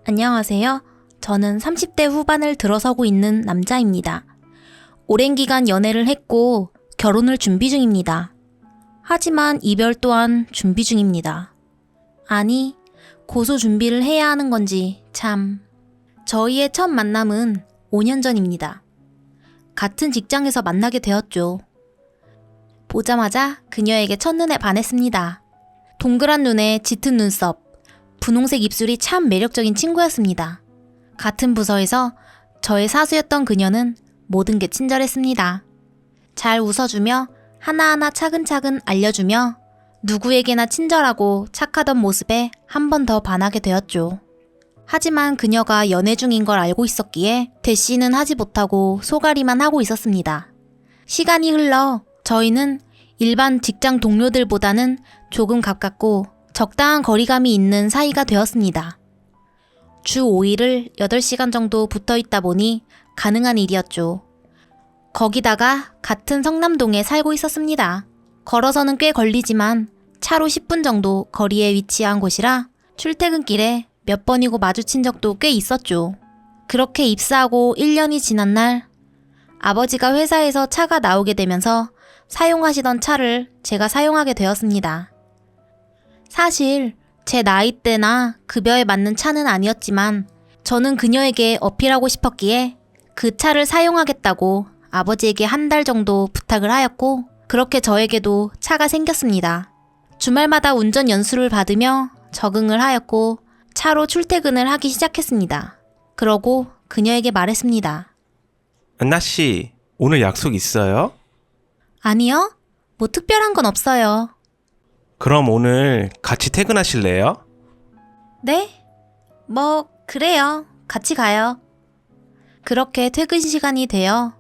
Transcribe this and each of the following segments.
안녕하세요. 저는 30대 후반을 들어서고 있는 남자입니다. 오랜 기간 연애를 했고 결혼을 준비 중입니다. 하지만 이별 또한 준비 중입니다. 아니, 고소 준비를 해야 하는 건지 참. 저희의 첫 만남은 5년 전입니다. 같은 직장에서 만나게 되었죠. 보자마자 그녀에게 첫눈에 반했습니다. 동그란 눈에 짙은 눈썹, 분홍색 입술이 참 매력적인 친구였습니다. 같은 부서에서 저의 사수였던 그녀는 모든 게 친절했습니다. 잘 웃어주며 하나하나 차근차근 알려주며 누구에게나 친절하고 착하던 모습에 한 번 더 반하게 되었죠. 하지만 그녀가 연애 중인 걸 알고 있었기에 대시는 하지 못하고 소갈이만 하고 있었습니다. 시간이 흘러 저희는 일반 직장 동료들보다는 조금 가깝고 적당한 거리감이 있는 사이가 되었습니다. 주 5일을 8시간 정도 붙어 있다 보니 가능한 일이었죠. 거기다가 같은 성남동에 살고 있었습니다. 걸어서는 꽤 걸리지만 차로 10분 정도 거리에 위치한 곳이라 출퇴근길에 몇 번이고 마주친 적도 꽤 있었죠. 그렇게 입사하고 1년이 지난 날 아버지가 회사에서 차가 나오게 되면서 사용하시던 차를 제가 사용하게 되었습니다. 사실 제 나이대나 급여에 맞는 차는 아니었지만 저는 그녀에게 어필하고 싶었기에 그 차를 사용하겠다고 아버지에게 한 달 정도 부탁을 하였고 그렇게 저에게도 차가 생겼습니다. 주말마다 운전 연수를 받으며 적응을 하였고 차로 출퇴근을 하기 시작했습니다. 그러고 그녀에게 말했습니다. 은나씨, 오늘 약속 있어요? 아니요, 뭐 특별한 건 없어요. 그럼 오늘 같이 퇴근하실래요? 네? 뭐 그래요. 같이 가요. 그렇게 퇴근 시간이 되어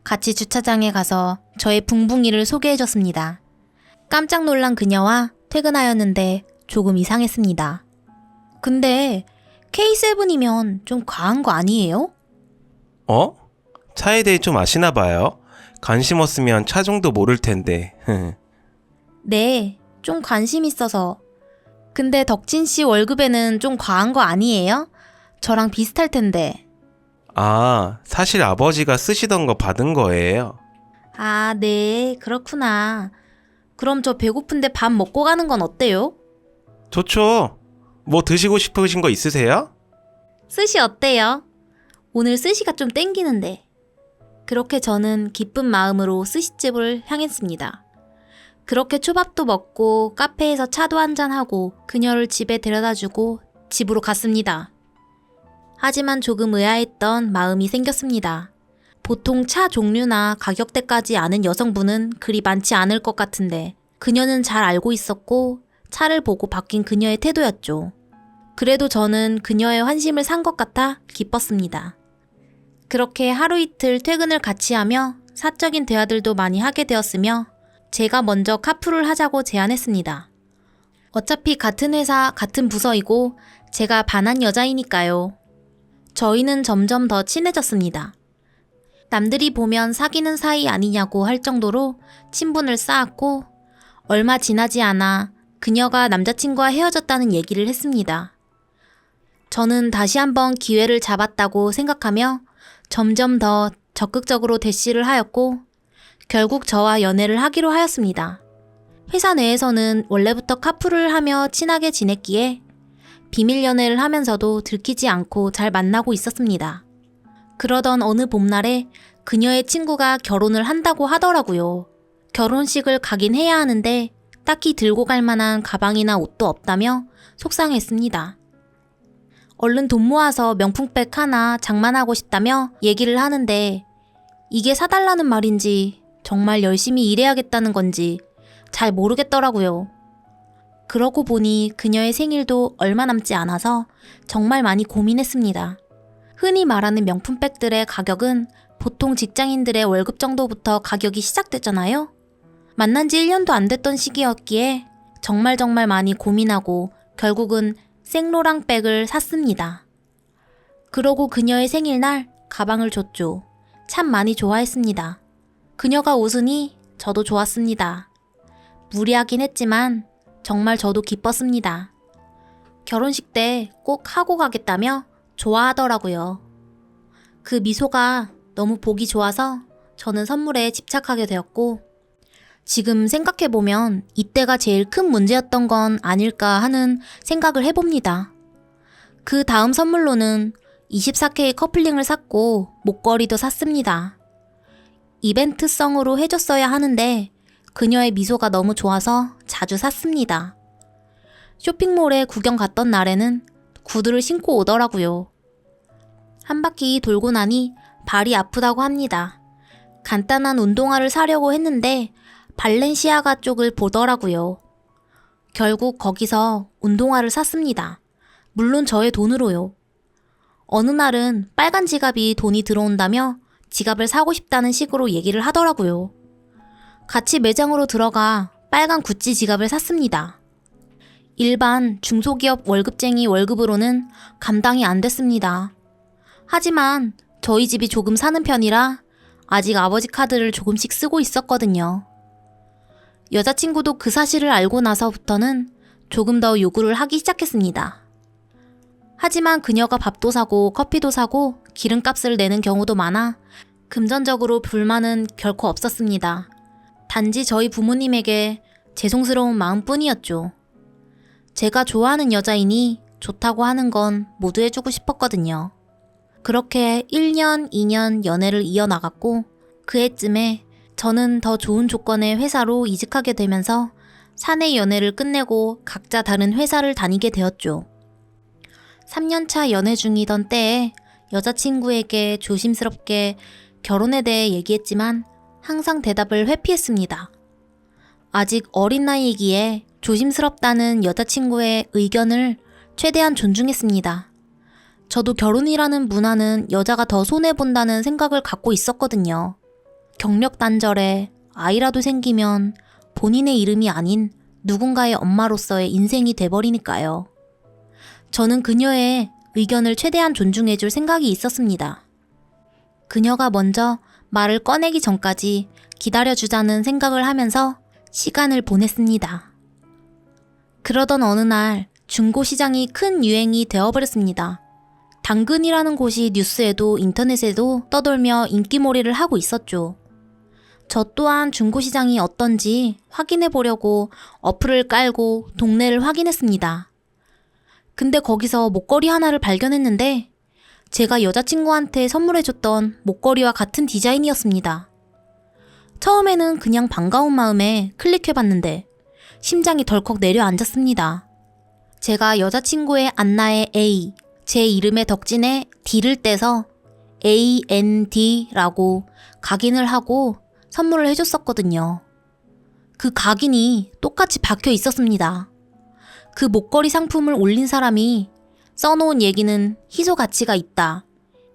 같이 주차장에 가서 저의 붕붕이를 소개해줬습니다. 깜짝 놀란 그녀와 퇴근하였는데 조금 이상했습니다. 근데 K7이면 좀 과한 거 아니에요? 어? 차에 대해 좀 아시나 봐요. 관심 없으면 차종도 모를 텐데. 네, 좀 관심 있어서. 근데 덕진 씨 월급에는 좀 과한 거 아니에요? 저랑 비슷할 텐데. 아, 사실 아버지가 쓰시던 거 받은 거예요. 아, 네, 그렇구나. 그럼 저 배고픈데 밥 먹고 가는 건 어때요? 좋죠. 뭐 드시고 싶으신 거 있으세요? 스시 어때요? 오늘 스시가 좀 땡기는데. 그렇게 저는 기쁜 마음으로 스시집을 향했습니다. 그렇게 초밥도 먹고 카페에서 차도 한잔하고 그녀를 집에 데려다주고 집으로 갔습니다. 하지만 조금 의아했던 마음이 생겼습니다. 보통 차 종류나 가격대까지 아는 여성분은 그리 많지 않을 것 같은데 그녀는 잘 알고 있었고 차를 보고 바뀐 그녀의 태도였죠. 그래도 저는 그녀의 환심을 산 것 같아 기뻤습니다. 그렇게 하루 이틀 퇴근을 같이 하며 사적인 대화들도 많이 하게 되었으며 제가 먼저 카풀을 하자고 제안했습니다. 어차피 같은 회사, 같은 부서이고 제가 반한 여자이니까요. 저희는 점점 더 친해졌습니다. 남들이 보면 사귀는 사이 아니냐고 할 정도로 친분을 쌓았고 얼마 지나지 않아 그녀가 남자친구와 헤어졌다는 얘기를 했습니다. 저는 다시 한번 기회를 잡았다고 생각하며 점점 더 적극적으로 대시를 하였고 결국 저와 연애를 하기로 하였습니다. 회사 내에서는 원래부터 카풀을 하며 친하게 지냈기에 비밀 연애를 하면서도 들키지 않고 잘 만나고 있었습니다. 그러던 어느 봄날에 그녀의 친구가 결혼을 한다고 하더라고요. 결혼식을 가긴 해야 하는데 딱히 들고 갈 만한 가방이나 옷도 없다며 속상했습니다. 얼른 돈 모아서 명품백 하나 장만하고 싶다며 얘기를 하는데 이게 사달라는 말인지 정말 열심히 일해야겠다는 건지 잘 모르겠더라고요. 그러고 보니 그녀의 생일도 얼마 남지 않아서 정말 많이 고민했습니다. 흔히 말하는 명품백들의 가격은 보통 직장인들의 월급 정도부터 가격이 시작됐잖아요. 만난 지 1년도 안 됐던 시기였기에 정말 많이 고민하고 결국은 생로랑백을 샀습니다. 그러고 그녀의 생일날 가방을 줬죠. 참 많이 좋아했습니다. 그녀가 웃으니 저도 좋았습니다. 무리하긴 했지만 정말 저도 기뻤습니다. 결혼식 때 꼭 하고 가겠다며 좋아하더라고요. 그 미소가 너무 보기 좋아서 저는 선물에 집착하게 되었고, 지금 생각해보면 이때가 제일 큰 문제였던 건 아닐까 하는 생각을 해봅니다. 그 다음 선물로는 24K 커플링을 샀고 목걸이도 샀습니다. 이벤트성으로 해줬어야 하는데 그녀의 미소가 너무 좋아서 자주 샀습니다. 쇼핑몰에 구경 갔던 날에는 구두를 신고 오더라고요. 한 바퀴 돌고 나니 발이 아프다고 합니다. 간단한 운동화를 사려고 했는데 발렌시아가 쪽을 보더라고요. 결국 거기서 운동화를 샀습니다. 물론 저의 돈으로요. 어느 날은 빨간 지갑이 돈이 들어온다며 지갑을 사고 싶다는 식으로 얘기를 하더라고요. 같이 매장으로 들어가 빨간 구찌 지갑을 샀습니다. 일반 중소기업 월급쟁이 월급으로는 감당이 안 됐습니다. 하지만 저희 집이 조금 사는 편이라 아직 아버지 카드를 조금씩 쓰고 있었거든요. 여자친구도 그 사실을 알고 나서부터는 조금 더 요구를 하기 시작했습니다. 하지만 그녀가 밥도 사고 커피도 사고 기름값을 내는 경우도 많아 금전적으로 불만은 결코 없었습니다. 단지 저희 부모님에게 죄송스러운 마음뿐이었죠. 제가 좋아하는 여자이니 좋다고 하는 건 모두 해주고 싶었거든요. 그렇게 1년, 2년 연애를 이어나갔고 그 해쯤에 저는 더 좋은 조건의 회사로 이직하게 되면서 사내 연애를 끝내고 각자 다른 회사를 다니게 되었죠. 3년차 연애 중이던 때에 여자친구에게 조심스럽게 결혼에 대해 얘기했지만 항상 대답을 회피했습니다. 아직 어린 나이이기에 조심스럽다는 여자친구의 의견을 최대한 존중했습니다. 저도 결혼이라는 문화는 여자가 더 손해본다는 생각을 갖고 있었거든요. 경력 단절에 아이라도 생기면 본인의 이름이 아닌 누군가의 엄마로서의 인생이 돼버리니까요. 저는 그녀의 의견을 최대한 존중해줄 생각이 있었습니다. 그녀가 먼저 말을 꺼내기 전까지 기다려주자는 생각을 하면서 시간을 보냈습니다. 그러던 어느 날 중고시장이 큰 유행이 되어버렸습니다. 당근이라는 곳이 뉴스에도 인터넷에도 떠돌며 인기몰이를 하고 있었죠. 저 또한 중고시장이 어떤지 확인해 보려고 어플을 깔고 동네를 확인했습니다. 근데 거기서 목걸이 하나를 발견했는데 제가 여자친구한테 선물해줬던 목걸이와 같은 디자인이었습니다. 처음에는 그냥 반가운 마음에 클릭해봤는데 심장이 덜컥 내려앉았습니다. 제가 여자친구의 안나의 A, 제 이름의 덕진에 D를 떼서 AND라고 각인을 하고 선물을 해줬었거든요. 그 각인이 똑같이 박혀 있었습니다. 그 목걸이 상품을 올린 사람이 써놓은 얘기는 희소 가치가 있다.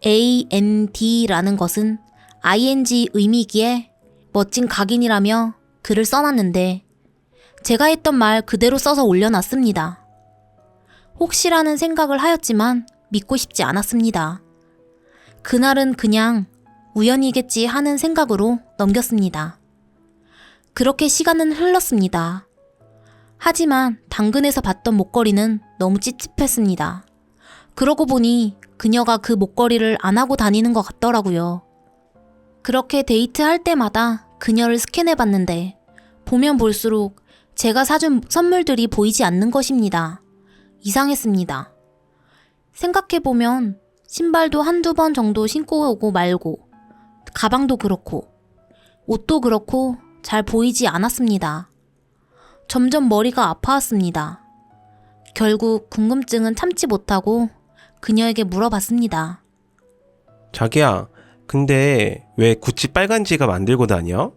AND라는 것은 ING 의미기에 멋진 각인이라며 글을 써놨는데 제가 했던 말 그대로 써서 올려놨습니다. 혹시라는 생각을 하였지만 믿고 싶지 않았습니다. 그날은 그냥 우연이겠지 하는 생각으로 넘겼습니다. 그렇게 시간은 흘렀습니다. 하지만 당근에서 봤던 목걸이는 너무 찝찝했습니다. 그러고 보니 그녀가 그 목걸이를 안 하고 다니는 것 같더라고요. 그렇게 데이트할 때마다 그녀를 스캔해봤는데 보면 볼수록 제가 사준 선물들이 보이지 않는 것입니다. 이상했습니다. 생각해보면 신발도 한두 번 정도 신고 오고 말고 가방도 그렇고 옷도 그렇고 잘 보이지 않았습니다. 점점 머리가 아파왔습니다. 결국 궁금증은 참지 못하고 그녀에게 물어봤습니다. 자기야, 근데 왜 구찌 빨간 지갑 안 들고 다녀?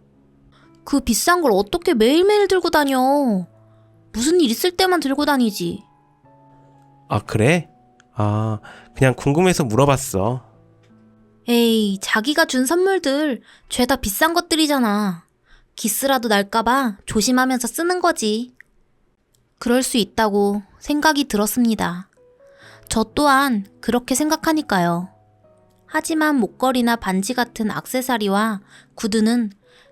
그 비싼 걸 어떻게 매일매일 들고 다녀? 무슨 일 있을 때만 들고 다니지. 아, 그래? 아, 그냥 궁금해서 물어봤어. 에이, 자기가 준 선물들 죄다 비싼 것들이잖아. 기스라도 날까봐 조심하면서 쓰는 거지. 그럴 수 있다고 생각이 들었습니다. 저 또한 그렇게 생각하니까요. 하지만 목걸이나 반지 같은 액세서리와 구두는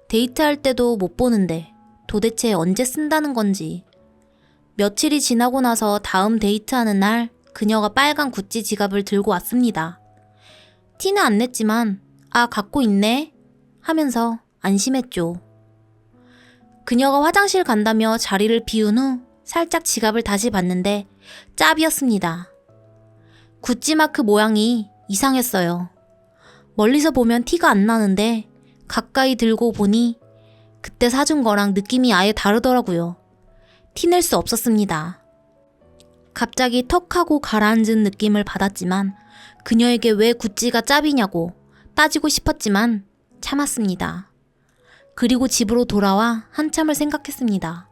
데이트할 때도 못 보는데 도대체 언제 쓴다는 건지. 며칠이 지나고 나서 다음 데이트하는 날 그녀가 빨간 구찌 지갑을 들고 왔습니다. 티는 안 냈지만 아, 갖고 있네 하면서 안심했죠. 그녀가 화장실 간다며 자리를 비운 후 살짝 지갑을 다시 봤는데 짭이었습니다. 구찌 마크 모양이 이상했어요. 멀리서 보면 티가 안 나는데 가까이 들고 보니 그때 사준 거랑 느낌이 아예 다르더라고요. 티낼 수 없었습니다. 갑자기 턱 하고 가라앉은 느낌을 받았지만 그녀에게 왜 구찌가 짭이냐고 따지고 싶었지만 참았습니다. 그리고 집으로 돌아와 한참을 생각했습니다.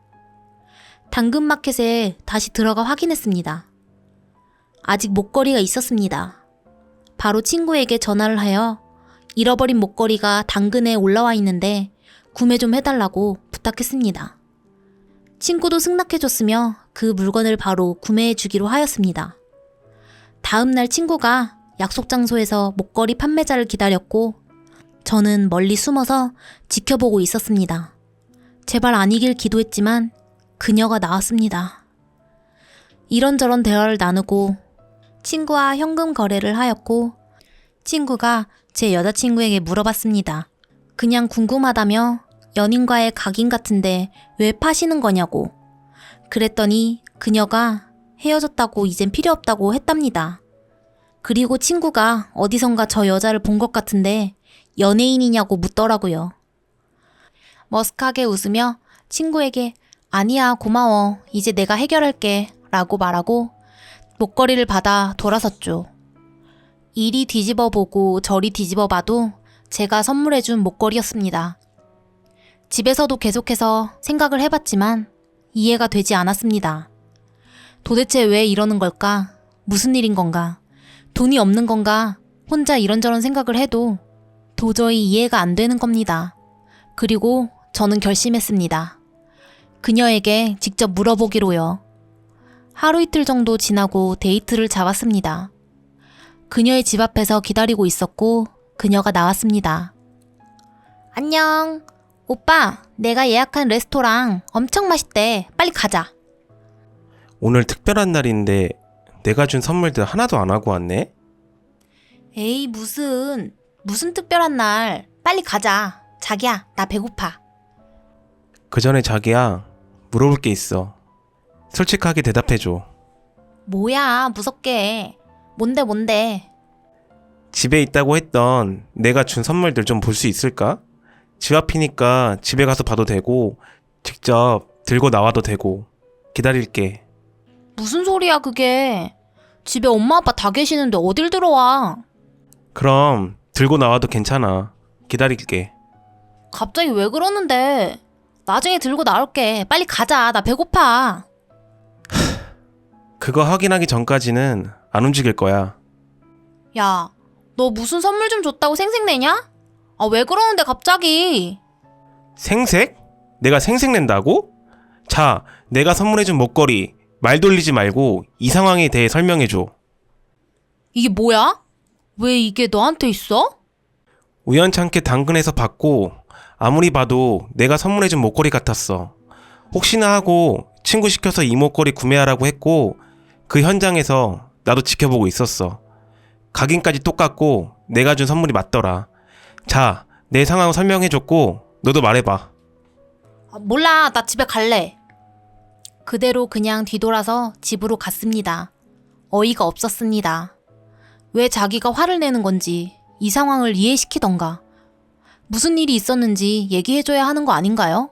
당근마켓에 다시 들어가 확인했습니다. 아직 목걸이가 있었습니다. 바로 친구에게 전화를 하여 잃어버린 목걸이가 당근에 올라와 있는데 구매 좀 해달라고 부탁했습니다. 친구도 승낙해줬으며 그 물건을 바로 구매해주기로 하였습니다. 다음날 친구가 약속 장소에서 목걸이 판매자를 기다렸고 저는 멀리 숨어서 지켜보고 있었습니다. 제발 아니길 기도했지만 그녀가 나왔습니다. 이런저런 대화를 나누고 친구와 현금 거래를 하였고 친구가 제 여자친구에게 물어봤습니다. 그냥 궁금하다며 연인과의 각인 같은데 왜 파시는 거냐고. 그랬더니 그녀가 헤어졌다고 이젠 필요 없다고 했답니다. 그리고 친구가 어디선가 저 여자를 본 것 같은데 연예인이냐고 묻더라고요. 머쓱하게 웃으며 친구에게 아니야 고마워 이제 내가 해결할게 라고 말하고 목걸이를 받아 돌아섰죠. 이리 뒤집어보고 저리 뒤집어봐도 제가 선물해준 목걸이였습니다. 집에서도 계속해서 생각을 해봤지만 이해가 되지 않았습니다. 도대체 왜 이러는 걸까? 무슨 일인 건가? 돈이 없는 건가? 혼자 이런저런 생각을 해도 도저히 이해가 안 되는 겁니다. 그리고 저는 결심했습니다. 그녀에게 직접 물어보기로요. 하루 이틀 정도 지나고 데이트를 잡았습니다. 그녀의 집 앞에서 기다리고 있었고 그녀가 나왔습니다. 안녕. 오빠, 내가 예약한 레스토랑 엄청 맛있대. 빨리 가자. 오늘 특별한 날인데 내가 준 선물들 하나도 안 하고 왔네? 에이, 무슨 특별한 날. 빨리 가자. 자기야, 나 배고파. 그 전에 자기야, 물어볼 게 있어. 솔직하게 대답해줘. 뭐야, 무섭게. 뭔데? 집에 있다고 했던 내가 준 선물들 좀 볼 수 있을까? 집 앞이니까 집에 가서 봐도 되고 직접 들고 나와도 되고 기다릴게. 무슨 소리야, 그게. 집에 엄마 아빠 다 계시는데 어딜 들어와. 그럼 들고 나와도 괜찮아. 기다릴게. 갑자기 왜 그러는데. 나중에 들고 나올게. 빨리 가자. 나 배고파. 그거 확인하기 전까지는 안 움직일 거야. 야, 너 무슨 선물 좀 줬다고 생색내냐? 아, 왜 그러는데 갑자기? 생색? 내가 생색 낸다고? 자, 내가 선물해준 목걸이 말 돌리지 말고 이 상황에 대해 설명해줘. 이게 뭐야? 왜 이게 너한테 있어? 우연찮게 당근에서 받고 아무리 봐도 내가 선물해준 목걸이 같았어. 혹시나 하고 친구 시켜서 이 목걸이 구매하라고 했고 그 현장에서 나도 지켜보고 있었어. 각인까지 똑같고 내가 준 선물이 맞더라. 자, 내 상황 설명해줬고 너도 말해봐. 아, 몰라. 나 집에 갈래. 그대로 그냥 뒤돌아서 집으로 갔습니다. 어이가 없었습니다. 왜 자기가 화를 내는 건지 이 상황을 이해시키던가 무슨 일이 있었는지 얘기해줘야 하는 거 아닌가요?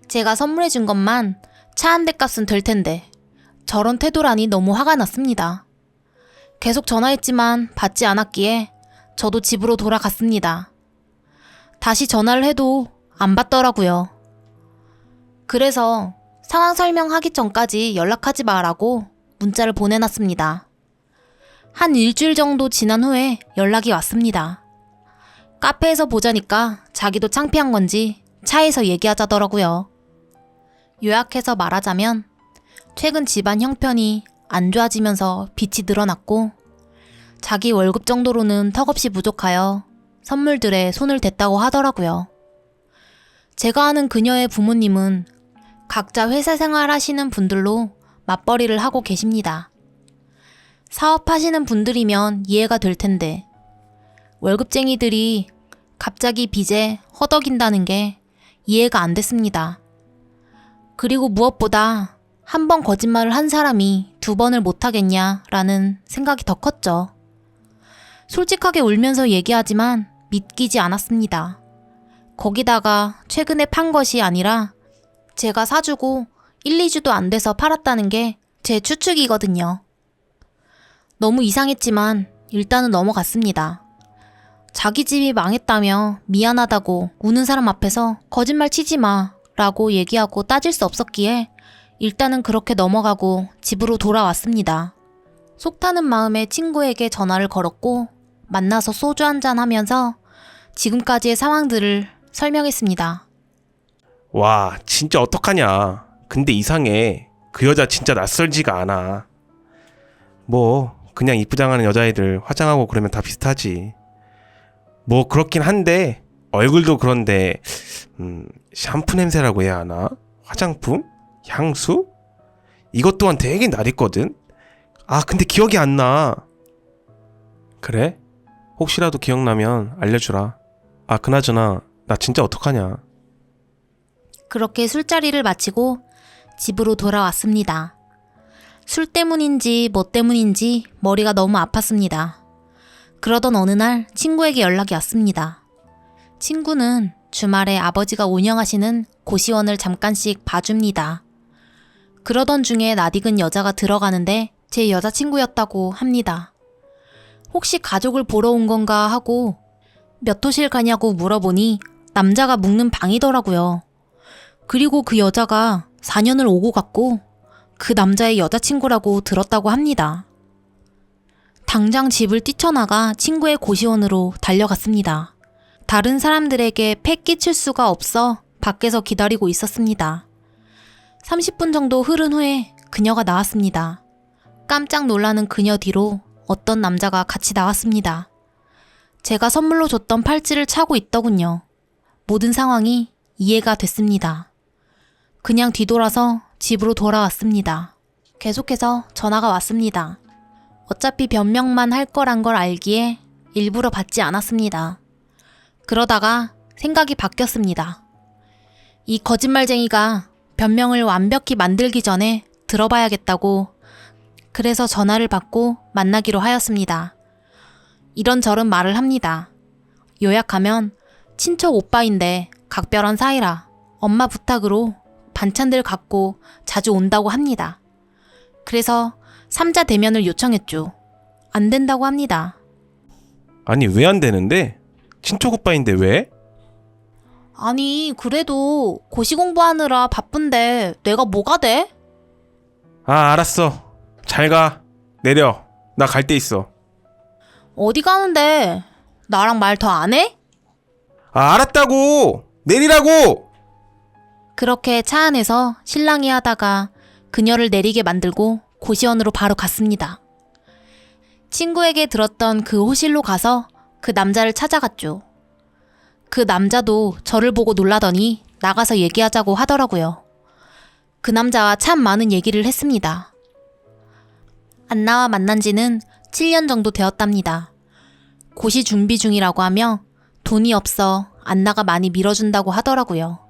제가 선물해준 것만 차 한 대 값은 될 텐데 저런 태도라니 너무 화가 났습니다. 계속 전화했지만 받지 않았기에 저도 집으로 돌아갔습니다. 다시 전화를 해도 안 받더라고요. 그래서 상황 설명하기 전까지 연락하지 마라고 문자를 보내놨습니다. 한 일주일 정도 지난 후에 연락이 왔습니다. 카페에서 보자니까 자기도 창피한 건지 차에서 얘기하자더라고요. 요약해서 말하자면 최근 집안 형편이 안 좋아지면서 빚이 늘어났고 자기 월급 정도로는 턱없이 부족하여 선물들에 손을 댔다고 하더라고요. 제가 아는 그녀의 부모님은 각자 회사 생활 하시는 분들로 맞벌이를 하고 계십니다. 사업하시는 분들이면 이해가 될 텐데 월급쟁이들이 갑자기 빚에 허덕인다는 게 이해가 안 됐습니다. 그리고 무엇보다 한 번 거짓말을 한 사람이 두 번을 못하겠냐라는 생각이 더 컸죠. 솔직하게 울면서 얘기하지만 믿기지 않았습니다. 거기다가 최근에 판 것이 아니라 제가 사주고 1, 2주도 안 돼서 팔았다는 게 제 추측이거든요. 너무 이상했지만 일단은 넘어갔습니다. 자기 집이 망했다며 미안하다고 우는 사람 앞에서 거짓말 치지 마 라고 얘기하고 따질 수 없었기에 일단은 그렇게 넘어가고 집으로 돌아왔습니다. 속 타는 마음에 친구에게 전화를 걸었고 만나서 소주 한잔 하면서 지금까지의 상황들을 설명했습니다. 와, 진짜 어떡하냐. 근데 이상해. 그 여자 진짜 낯설지가 않아. 뭐 그냥 이쁘장하는 여자애들 화장하고 그러면 다 비슷하지. 뭐 그렇긴 한데 얼굴도 그런데 샴푸 냄새라고 해야 하나? 화장품? 향수? 이것 또한 되게 낯익거든? 아, 근데 기억이 안 나. 그래? 혹시라도 기억나면 알려주라. 아, 그나저나 나 진짜 어떡하냐. 그렇게 술자리를 마치고 집으로 돌아왔습니다. 술 때문인지 뭐 때문인지 머리가 너무 아팠습니다. 그러던 어느 날 친구에게 연락이 왔습니다. 친구는 주말에 아버지가 운영하시는 고시원을 잠깐씩 봐줍니다. 그러던 중에 낯익은 여자가 들어가는데 제 여자친구였다고 합니다. 혹시 가족을 보러 온 건가 하고 몇 호실 가냐고 물어보니 남자가 묵는 방이더라고요. 그리고 그 여자가 4년을 오고 갔고 그 남자의 여자친구라고 들었다고 합니다. 당장 집을 뛰쳐나가 친구의 고시원으로 달려갔습니다. 다른 사람들에게 패 끼칠 수가 없어 밖에서 기다리고 있었습니다. 30분 정도 흐른 후에 그녀가 나왔습니다. 깜짝 놀라는 그녀 뒤로 어떤 남자가 같이 나왔습니다. 제가 선물로 줬던 팔찌를 차고 있더군요. 모든 상황이 이해가 됐습니다. 그냥 뒤돌아서 집으로 돌아왔습니다. 계속해서 전화가 왔습니다. 어차피 변명만 할 거란 걸 알기에 일부러 받지 않았습니다. 그러다가 생각이 바뀌었습니다. 이 거짓말쟁이가 변명을 완벽히 만들기 전에 들어봐야겠다고 그래서 전화를 받고 만나기로 하였습니다. 이런저런 말을 합니다. 요약하면 친척 오빠인데 각별한 사이라 엄마 부탁으로 반찬들 갖고 자주 온다고 합니다. 그래서 3자 대면을 요청했죠. 안 된다고 합니다. 아니, 왜 안 되는데? 친척 오빠인데 왜? 아니, 그래도 고시 공부하느라 바쁜데 내가 뭐가 돼? 아, 알았어. 잘 가. 내려. 나 갈 데 있어. 어디 가는데? 나랑 말 더 안 해? 아, 알았다고! 내리라고! 그렇게 차 안에서 실랑이 하다가 그녀를 내리게 만들고 고시원으로 바로 갔습니다. 친구에게 들었던 그 호실로 가서 그 남자를 찾아갔죠. 그 남자도 저를 보고 놀라더니 나가서 얘기하자고 하더라고요. 그 남자와 참 많은 얘기를 했습니다. 안나와 만난 지는 7년 정도 되었답니다. 고시 준비 중이라고 하며 돈이 없어 안나가 많이 밀어준다고 하더라고요.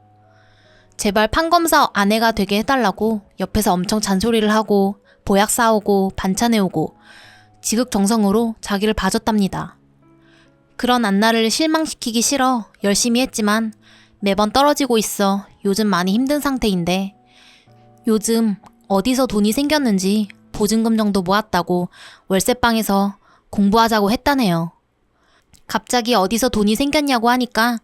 제발 판검사 아내가 되게 해달라고 옆에서 엄청 잔소리를 하고 보약 사오고 반찬해오고 지극정성으로 자기를 봐줬답니다. 그런 안나를 실망시키기 싫어 열심히 했지만 매번 떨어지고 있어 요즘 많이 힘든 상태인데 요즘 어디서 돈이 생겼는지 보증금 정도 모았다고 월세방에서 공부하자고 했다네요. 갑자기 어디서 돈이 생겼냐고 하니까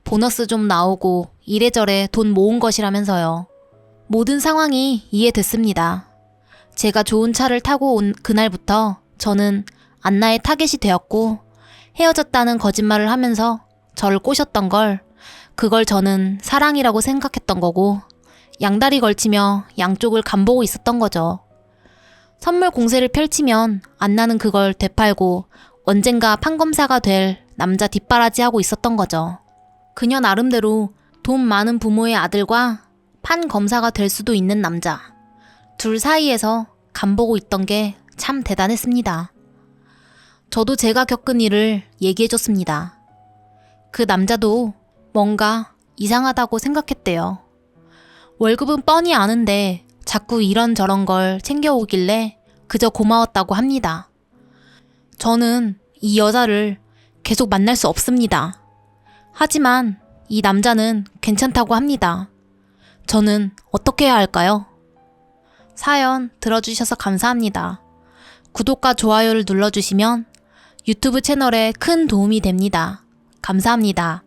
보너스 좀 나오고 이래저래 돈 모은 것이라면서요. 모든 상황이 이해됐습니다. 제가 좋은 차를 타고 온 그날부터 저는 안나의 타겟이 되었고 헤어졌다는 거짓말을 하면서 저를 꼬셨던 걸 그걸 저는 사랑이라고 생각했던 거고 양다리 걸치며 양쪽을 간보고 있었던 거죠. 선물 공세를 펼치면 안나는 그걸 되팔고 언젠가 판검사가 될 남자 뒷바라지하고 있었던 거죠. 그녀 나름대로 돈 많은 부모의 아들과 판 검사가 될 수도 있는 남자. 둘 사이에서 간보고 있던 게 참 대단했습니다. 저도 제가 겪은 일을 얘기해줬습니다. 그 남자도 뭔가 이상하다고 생각했대요. 월급은 뻔히 아는데 자꾸 이런저런 걸 챙겨오길래 그저 고마웠다고 합니다. 저는 이 여자를 계속 만날 수 없습니다. 하지만 이 남자는 괜찮다고 합니다. 저는 어떻게 해야 할까요? 사연 들어주셔서 감사합니다. 구독과 좋아요를 눌러주시면 유튜브 채널에 큰 도움이 됩니다. 감사합니다.